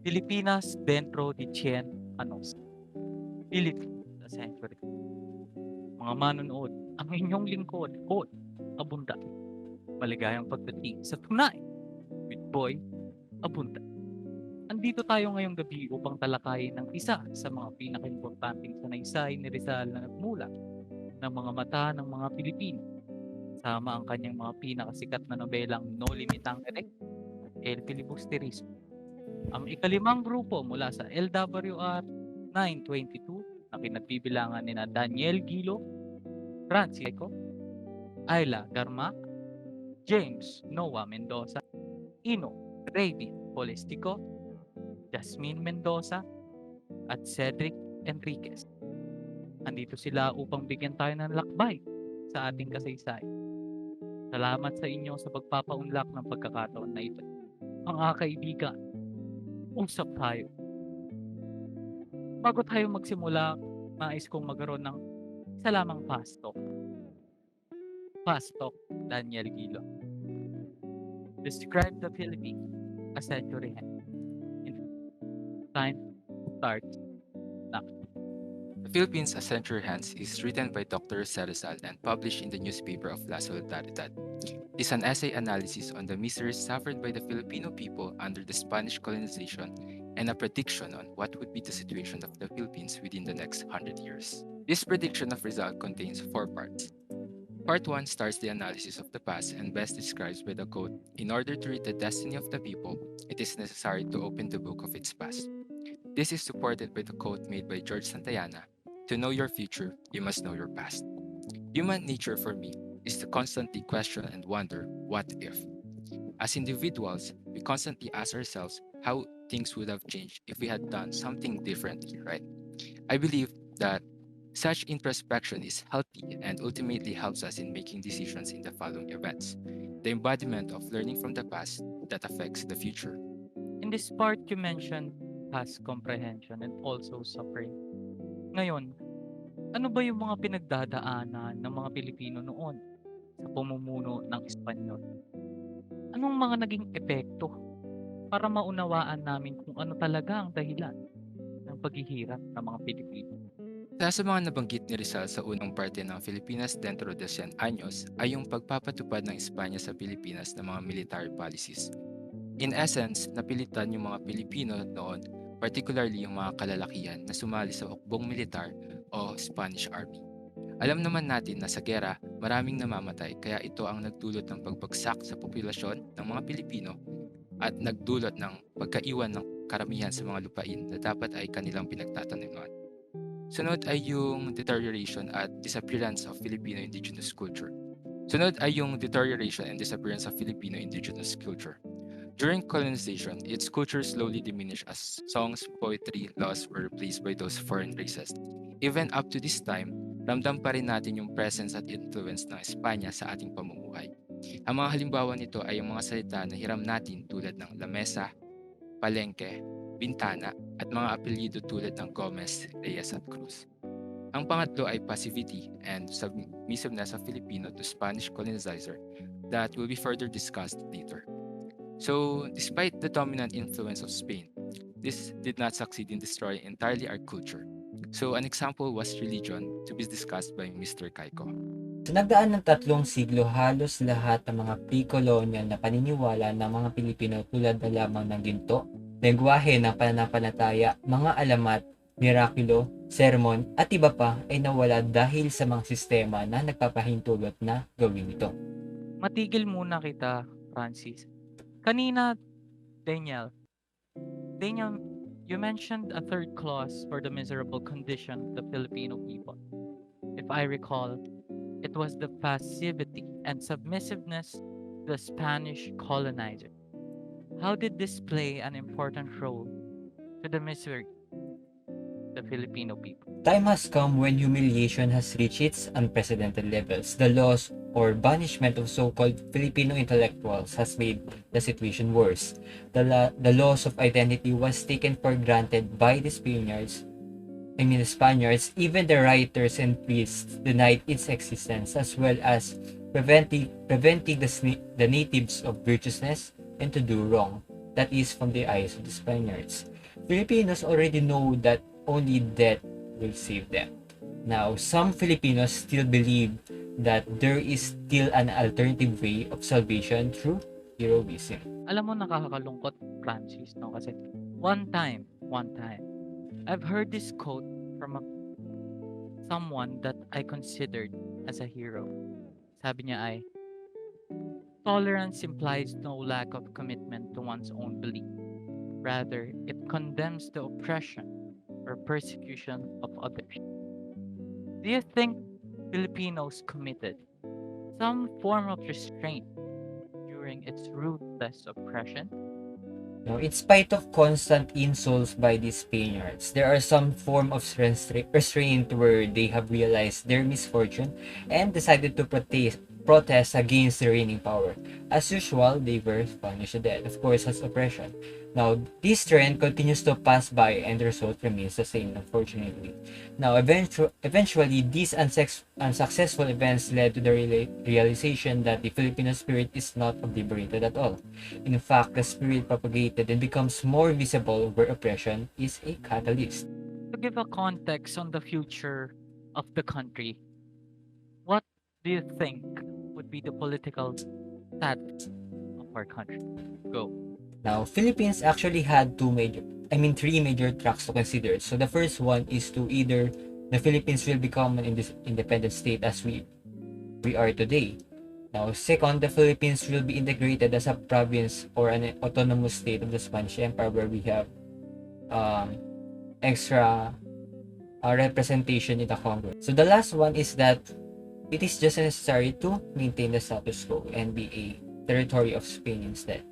Pilipinas dentro di 100 años. Philippines, a century. Mga manonood, ang inyong lingkod, Code, Abunda. Maligayang pagdating sa tunay with Boy Abunda. Andito tayo ngayong gabi upang talakayin ng isa sa mga pinakaimportanteng sanaysay ni Rizal na nagmula ng mga mata ng mga Pilipino. Sama ang kanyang mga pinakasikat na nobelang No Limitang Erect at El Filibusterismo. Ang ikalimang grupo mula sa LWR 922 na pinagbibilangan ni Daniel Gilo, Francisco, Ayla Garma, James Noah Mendoza, Ino Reydi Polestico, Jasmine Mendoza, at Cedric Enriquez. Andito sila upang bigyan tayo ng lakbay sa ating kasaysayan. Salamat sa inyo sa pagpapaunlak ng pagkakataon na ito. Mga kaibigan, usap tayo. Bago tayo magsimula, nais kong magkaroon ng isa lamang fast talk. Fast talk, Daniel Gilo. Describe the Philippines a century hand. Time starts now. The Philippines A Century Hence is written by Dr. Rizal and published in the newspaper of La Solidaridad. It is an essay analysis on the miseries suffered by the Filipino people under the Spanish colonization and a prediction on what would be the situation of the Philippines within the next 100 years. This prediction of Rizal contains 4 parts. Part 1 starts the analysis of the past and best describes by the quote, "In order to read the destiny of the people, it is necessary to open the book of its past." This is supported by the quote made by George Santayana, "To know your future, you must know your past." Human nature for me is to constantly question and wonder, what if? As individuals, we constantly ask ourselves how things would have changed if we had done something differently, right? I believe that such introspection is healthy and ultimately helps us in making decisions in the following events, the embodiment of learning from the past that affects the future. In this part, you mentioned past comprehension and also suffering. Ngayon, ano ba yung mga pinagdadaanan ng mga Pilipino noon sa pamumuno ng Espanyol? Anong mga naging epekto para maunawaan namin kung ano talaga ang dahilan ng paghihirap ng mga Pilipino? Isa sa mga nabanggit ni Rizal sa unang parte ng Filipinas dentro de 100 años ay yung pagpapatupad ng Espanya sa Pilipinas ng mga military policies. In essence, napilitan yung mga Pilipino noon, particularly yung mga kalalakihan na sumali sa hukbong militar o Spanish Army. Alam naman natin na sa gera, maraming namamatay kaya ito ang nagdulot ng pagbagsak sa populasyon ng mga Pilipino at nagdulot ng pagkaiwan ng karamihan sa mga lupain na dapat ay kanilang pinagtataniman. Sunod ay yung deterioration at disappearance of Filipino indigenous culture. Sunod ay yung deterioration and disappearance of Filipino indigenous culture. During colonization, its culture slowly diminished as songs, poetry, laws were replaced by those foreign races. Even up to this time, ramdam pa rin natin yung presence at influence ng Espanya sa ating pamumuhay. Ang mga halimbawa nito ay yung mga salita na hiram natin tulad ng lamesa, palengke, bintana, at mga apelyido tulad ng Gomez, Reyes at Cruz. Ang pangatlo ay passivity and submissiveness of Filipino to Spanish colonizer that will be further discussed later. So, despite the dominant influence of Spain, this did not succeed in destroying entirely our culture. So, an example was religion, to be discussed by Mr. Kaiko. Sa nagdaan ng 3 siglo, halos lahat ng mga pre-colonial na paniniwala ng mga Pilipino tulad na lamang ng ginto, lengguwahe ng pananampalataya, mga alamat, mirakulo, sermon, at iba pa ay nawala dahil sa mga sistema na nagpapahintulot na gawin ito. Matigil muna kita, Francis. Kanina, Daniel, you mentioned a third clause for the miserable condition of the Filipino people. If I recall, it was the passivity and submissiveness of the Spanish colonizer. How did this play an important role to the misery of the Filipino people? Time has come when humiliation has reached its unprecedented levels. The loss or banishment of so-called Filipino intellectuals has made the situation worse. The loss of identity was taken for granted by the Spaniards. Even the writers and priests denied its existence, as well as preventing the natives of virtuousness and to do wrong, that is from the eyes of the Spaniards. Filipinos already know that only death will save them. Now, some Filipinos still believe that there is still an alternative way of salvation through heroism. Alam mo, nakakalungkot, Francis, no? Kasi one time, I've heard this quote from someone that I considered as a hero. Sabi niya ay, tolerance implies no lack of commitment to one's own belief. Rather, it condemns the oppression or persecution of others. Do you think Filipinos committed some form of restraint during its ruthless oppression? Now, in spite of constant insults by these Spaniards, there are some form of restraint where they have realized their misfortune and decided to protest against the reigning power. As usual, they were punished to death, of course, as oppression. Now, this trend continues to pass by and the result remains the same, unfortunately. Now, eventually, these unsuccessful events led to the realization that the Filipino spirit is not obliterated at all. In fact, the spirit propagated and becomes more visible where oppression is a catalyst. To give a context on the future of the country, what do you think would be the political status of our country? Go. Now, Philippines actually had three major tracks to consider. So the first one is to either the Philippines will become an independent state as we are today. Now, second, the Philippines will be integrated as a province or an autonomous state of the Spanish Empire where we have extra representation in the Congress. So the last one is that it is just necessary to maintain the status quo and be a territory of Spain instead.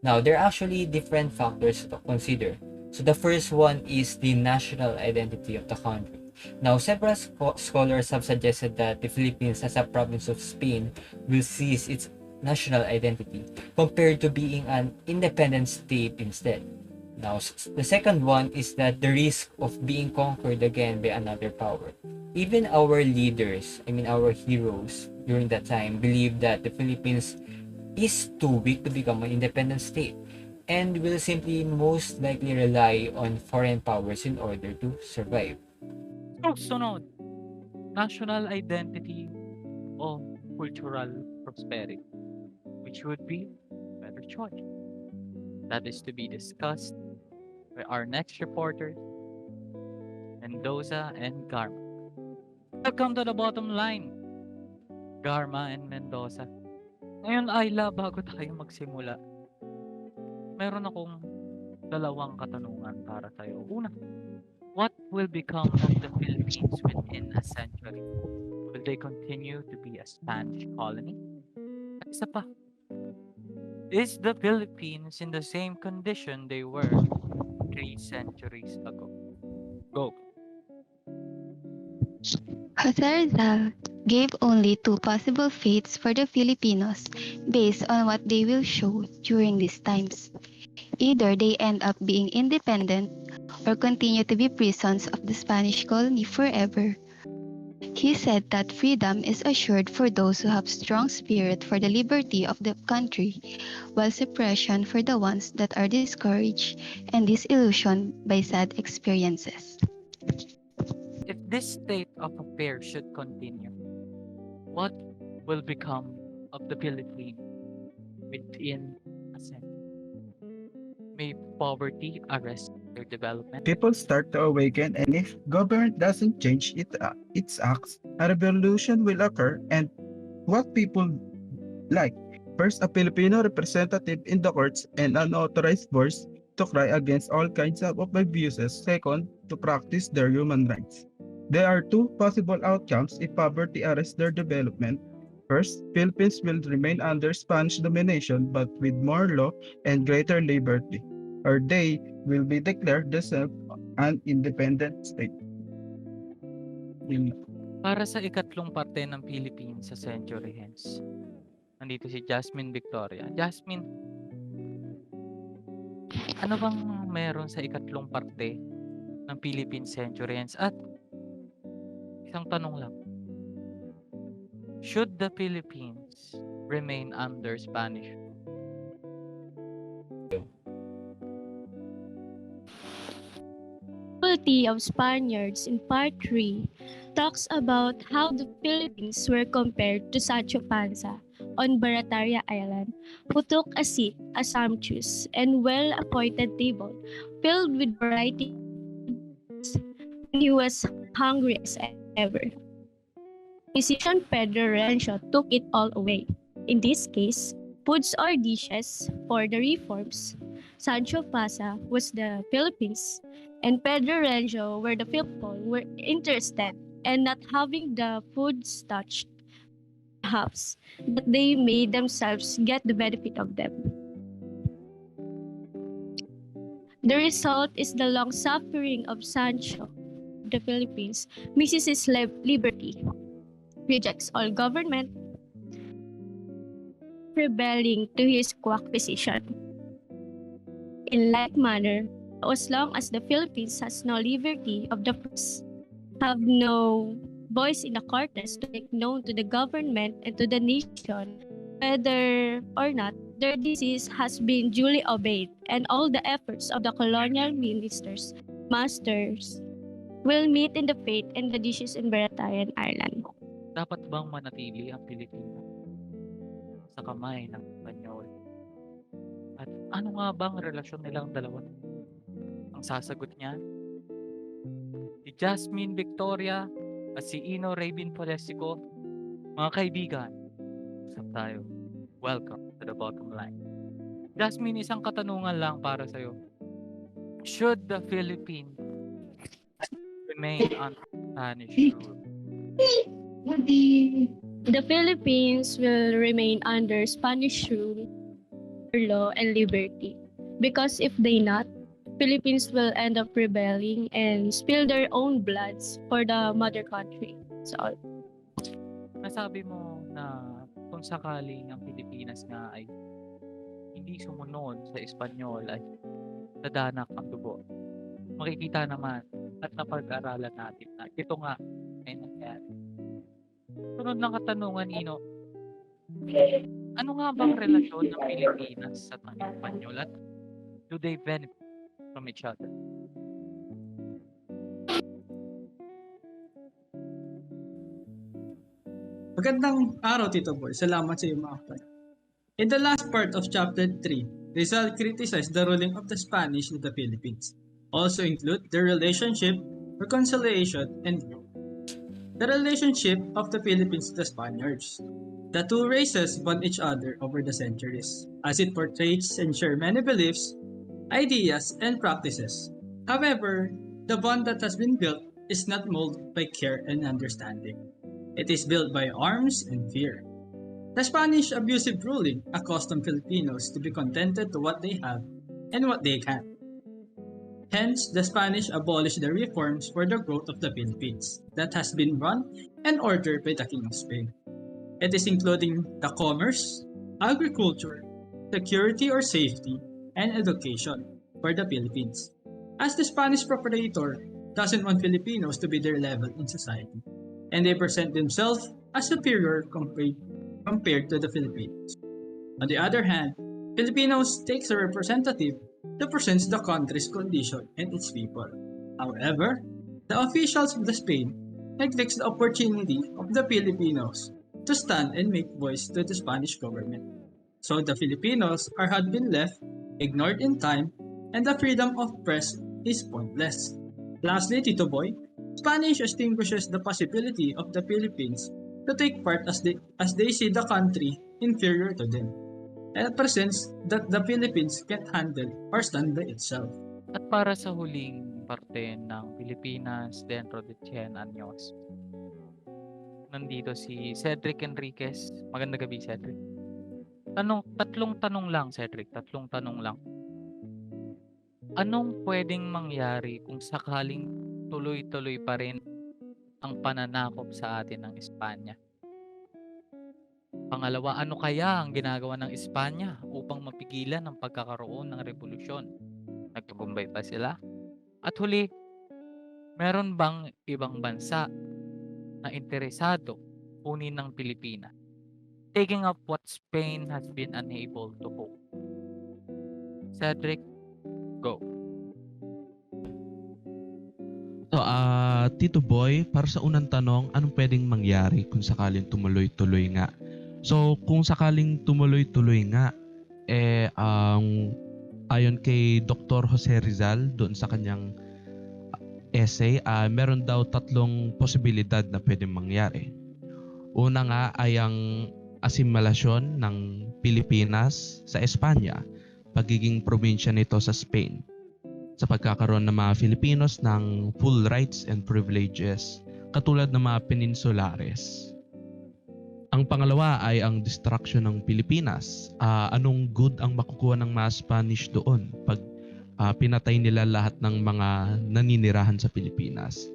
Now, there are actually different factors to consider. So the first one is the national identity of the country. Now, several scholars have suggested that the Philippines as a province of Spain will seize its national identity compared to being an independent state instead. Now, the second one is that the risk of being conquered again by another power. Even our leaders, our heroes during that time, believed that the Philippines is too weak to become an independent state and will simply most likely rely on foreign powers in order to survive. So, sunod, national identity o cultural prosperity, which would be a better choice. That is to be discussed by our next reporters, Mendoza and Garma. Welcome to the bottom line, Garma and Mendoza. Ngayon, Ayla, bago tayo magsimula, meron akong dalawang katanungan para sa'yo. Una, what will become of the Philippines within a century? Will they continue to be a Spanish colony? At isa pa, is the Philippines in the same condition they were 3 centuries ago? Go. Jose Rizal gave only two possible fates for the Filipinos based on what they will show during these times. Either they end up being independent or continue to be prisons of the Spanish colony forever. He said that freedom is assured for those who have strong spirit for the liberty of the country, while suppression for the ones that are discouraged and disillusioned by sad experiences. If this state of affairs should continue, what will become of the Philippines within a century? May poverty arrest their development? People start to awaken, and if government doesn't change its acts, a revolution will occur. And what people like? First, a Filipino representative in the courts and an authorized voice to cry against all kinds of abuses. Second, to practice their human rights. There are two possible outcomes if poverty arrests their development. First, Philippines will remain under Spanish domination but with more law and greater liberty, or they will be declared themselves an independent state. Para sa ikatlong parte ng Philippines sa century hence, nandito si Jasmine Victoria. Jasmine, ano bang meron sa ikatlong parte ng Philippine century hence? At isang tanong lang, should the Philippines remain under Spanish? Cruelty of Spaniards in Part 3 talks about how the Philippines were compared to Sancho Panza on Barataria Island, who took a seat, a sumptuous and well-appointed table filled with variety when he was hungry as ever. Musician Pedro Rencio took it all away. In this case, foods or dishes for the reforms. Sancho Panza was the Philippines, and Pedro Rencio were the people were interested in not having the foods touched, perhaps that they may themselves get the benefit of them. The result is the long suffering of Sancho, the Philippines, misses his liberty, rejects all government, rebelling to his quack position. In like manner, as long as the Philippines has no liberty of the press, have no voice in the Cortes to make known to the government and to the nation whether or not their disease has been duly obeyed, and all the efforts of the colonial ministers, masters, will meet in the fate and the dishes in Baratayan Island. Dapat bang manatili ang Pilipinas sa kamay ng Espanyol? At ano nga bang relasyon nilang dalawa? Ang sasagot niya, si Jasmine Victoria at si Ino Rabin Polesico. Mga kaibigan, usap tayo. Welcome to the bottom line. Jasmine, isang katanungan lang para sa'yo. Should the Philippines remain under Spanish rule? The Philippines will remain under Spanish rule, law, and liberty. Because if they not, Philippines will end up rebelling and spill their own bloods for the mother country. So, Nasabi mo na kung sakaling ang Pilipinas nga ay hindi sumunod sa Espanyol ay dadanak ang dugo. Makikita naman at napag-aralan natin na ito nga ay nangyari. Sunod na katanungan, Ino. Ano nga bang relasyon ng Pilipinas sa Espanyol at do they benefit from each other? Magandang araw, Tito Boy. Salamat sa iyong mga plan. In the last part of Chapter 3, Rizal criticized the ruling of the Spanish in the Philippines. Also include their relationship, reconciliation, and growth. The relationship of the Philippines to the Spaniards. The two races bond each other over the centuries, as it portrays and share many beliefs, ideas, and practices. However, the bond that has been built is not molded by care and understanding. It is built by arms and fear. The Spanish abusive ruling accustomed Filipinos to be contented to what they have and what they can. Hence, the Spanish abolished the reforms for the growth of the Philippines that has been run and ordered by the King of Spain. It is including the commerce, agriculture, security or safety, and education for the Philippines. As the Spanish proprietor doesn't want Filipinos to be their level in society, and they present themselves as superior compared to the Philippines. On the other hand, Filipinos takes a representative that presents the country's condition and its people. However, the officials of the Spain neglects the opportunity of the Filipinos to stand and make voice to the Spanish government. So the Filipinos had been left, ignored in time, and the freedom of press is pointless. Lastly, Tito Boy, Spanish extinguishes the possibility of the Philippines to take part as they see the country inferior to them, and presents that the Philippines can't handle or stand by itself. At para sa huling parte ng Pilipinas dentro de 100 Años, nandito si Cedric Enriquez. Magandang gabi, Cedric. Tatlong tanong lang, Cedric. Tatlong tanong lang. Anong pwedeng mangyari kung sakaling tuloy-tuloy pa rin ang pananakop sa atin ng Espanya? Pangalawa, ano kaya ang ginagawa ng Espanya upang mapigilan ang pagkakaroon ng revolusyon? Nagtagumpay ba sila? At huli, meron bang ibang bansa na interesado kunin ng Pilipinas, taking up what Spain has been unable to hold? Cedric, go. Tito Boy, para sa unang tanong, anong pwedeng mangyari kung sakaling tumuloy-tuloy nga? So, kung sakaling tumuloy-tuloy nga, ayon kay Dr. Jose Rizal, doon sa kanyang essay, meron daw 3 posibilidad na pwedeng mangyari. Una nga ay ang asimilasyon ng Pilipinas sa Espanya, pagiging probinsya nito sa Spain, sa pagkakaroon ng mga Filipinos ng full rights and privileges katulad ng mga peninsulares. Ang pangalawa ay ang destruction ng Pilipinas. Anong good ang makukuha ng mga Spanish doon pag pinatay nila lahat ng mga naninirahan sa Pilipinas?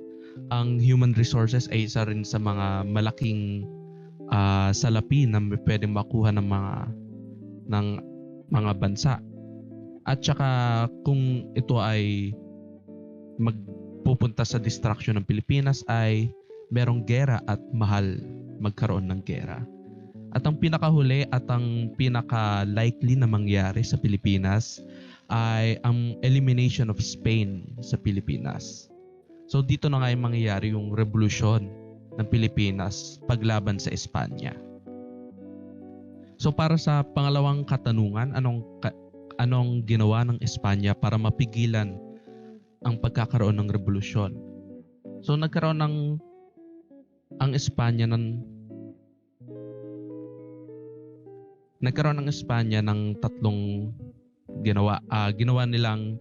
Ang human resources ay isa rin sa mga malaking salapi na pwedeng makuha ng mga bansa. At saka kung ito ay magpupunta sa destruction ng Pilipinas ay merong gera at mahal magkaroon ng gera. At ang pinakahuli at ang pinaka-likely na mangyari sa Pilipinas ay ang elimination of Spain sa Pilipinas. So dito na nga yung mangyayari yung revolusyon ng Pilipinas paglaban sa Espanya. So para sa pangalawang katanungan, anong ginawa ng Espanya para mapigilan ang pagkakaroon ng revolusyon? So nagkaroon ng Espanya ng 3 ginawa. Ginawa nilang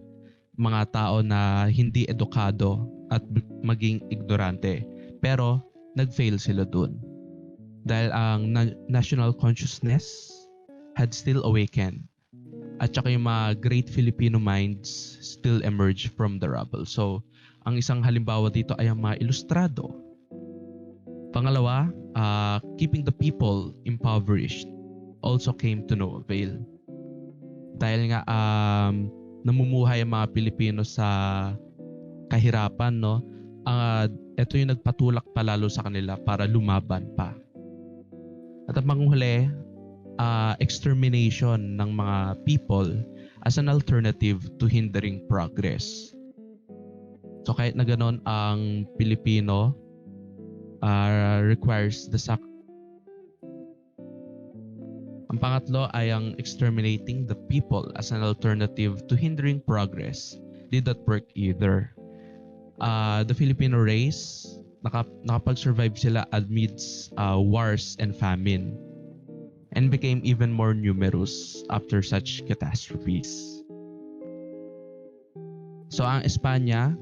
mga tao na hindi edukado at maging ignorante. Pero nag-fail sila dun. Dahil ang national consciousness had still awakened. At saka yung mga great Filipino minds still emerge from the rubble. So, ang isang halimbawa dito ay ang mga ilustrado. Pangalawa, keeping the people impoverished also came to no avail. Dahil nga namumuhay ang mga Pilipino sa kahirapan, no? Ito yung nagpatulak palalo sa kanila para lumaban pa. At ang panghuli, extermination ng mga people as an alternative to hindering progress. So kahit na ganon ang Pilipino requires the Ang pangatlo ay ang exterminating the people as an alternative to hindering progress. Did not work either. The Filipino race, nakapag-survive sila amidst wars and famine, and became even more numerous after such catastrophes. So ang Espanya,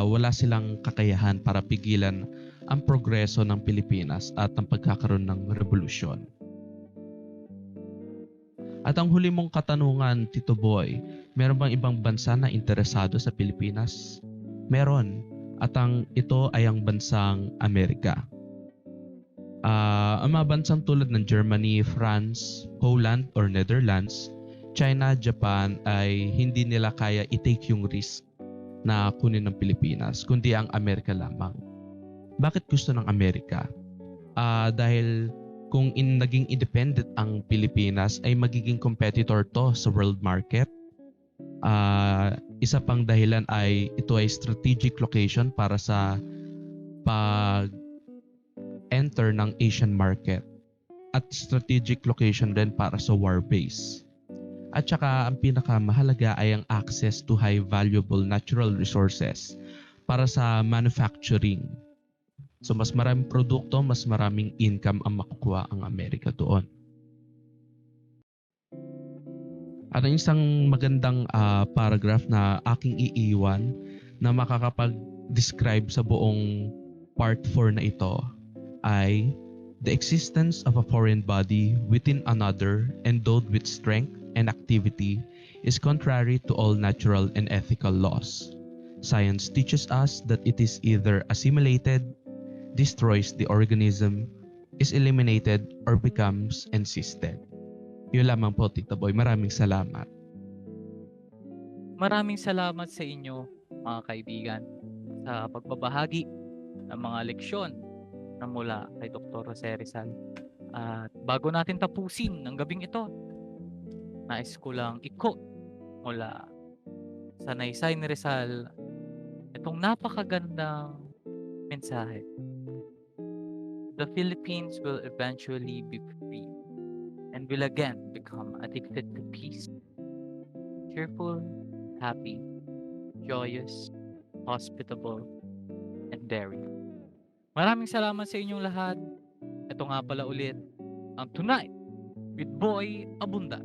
wala silang kakayahan para pigilan ang progreso ng Pilipinas at ang pagkakaroon ng revolusyon. At ang huli mong katanungan, Tito Boy, meron bang ibang bansa na interesado sa Pilipinas? Meron. At ito ay ang bansang Amerika. Ang mga bansang tulad ng Germany, France, Poland or Netherlands, China, Japan ay hindi nila kaya i-take yung risk na kunin ng Pilipinas, kundi ang Amerika lamang. Bakit gusto ng Amerika? Dahil kung naging independent ang Pilipinas ay magiging competitor to sa world market. Isa pang dahilan ay ito ay strategic location para sa pag-enter ng Asian market at strategic location din para sa war base. At saka ang pinakamahalaga ay ang access to high valuable natural resources para sa manufacturing. So mas maraming produkto, mas maraming income ang makukuha ang Amerika doon. At ang isang magandang paragraph na aking iiwan na makakapag-describe sa buong part 4 na ito ay the existence of a foreign body within another endowed with strength and activity is contrary to all natural and ethical laws. Science teaches us that it is either assimilated, destroys the organism, is eliminated, or becomes encysted. Yun lamang po, Tito Boy. Maraming salamat. Maraming salamat sa inyo, mga kaibigan, sa pagbabahagi ng mga leksyon na mula kay Dr. Jose Rizal. At bago natin tapusin ang gabing ito, nais ko lang i-quote mula sa Naysay ni Rizal itong napakagandang mensahe. The Philippines will eventually be free and will again become addicted to peace. Cheerful, happy, joyous, hospitable, and daring. Maraming salamat sa inyong lahat. Ito nga pala ulit ang Tonight with Boy Abunda.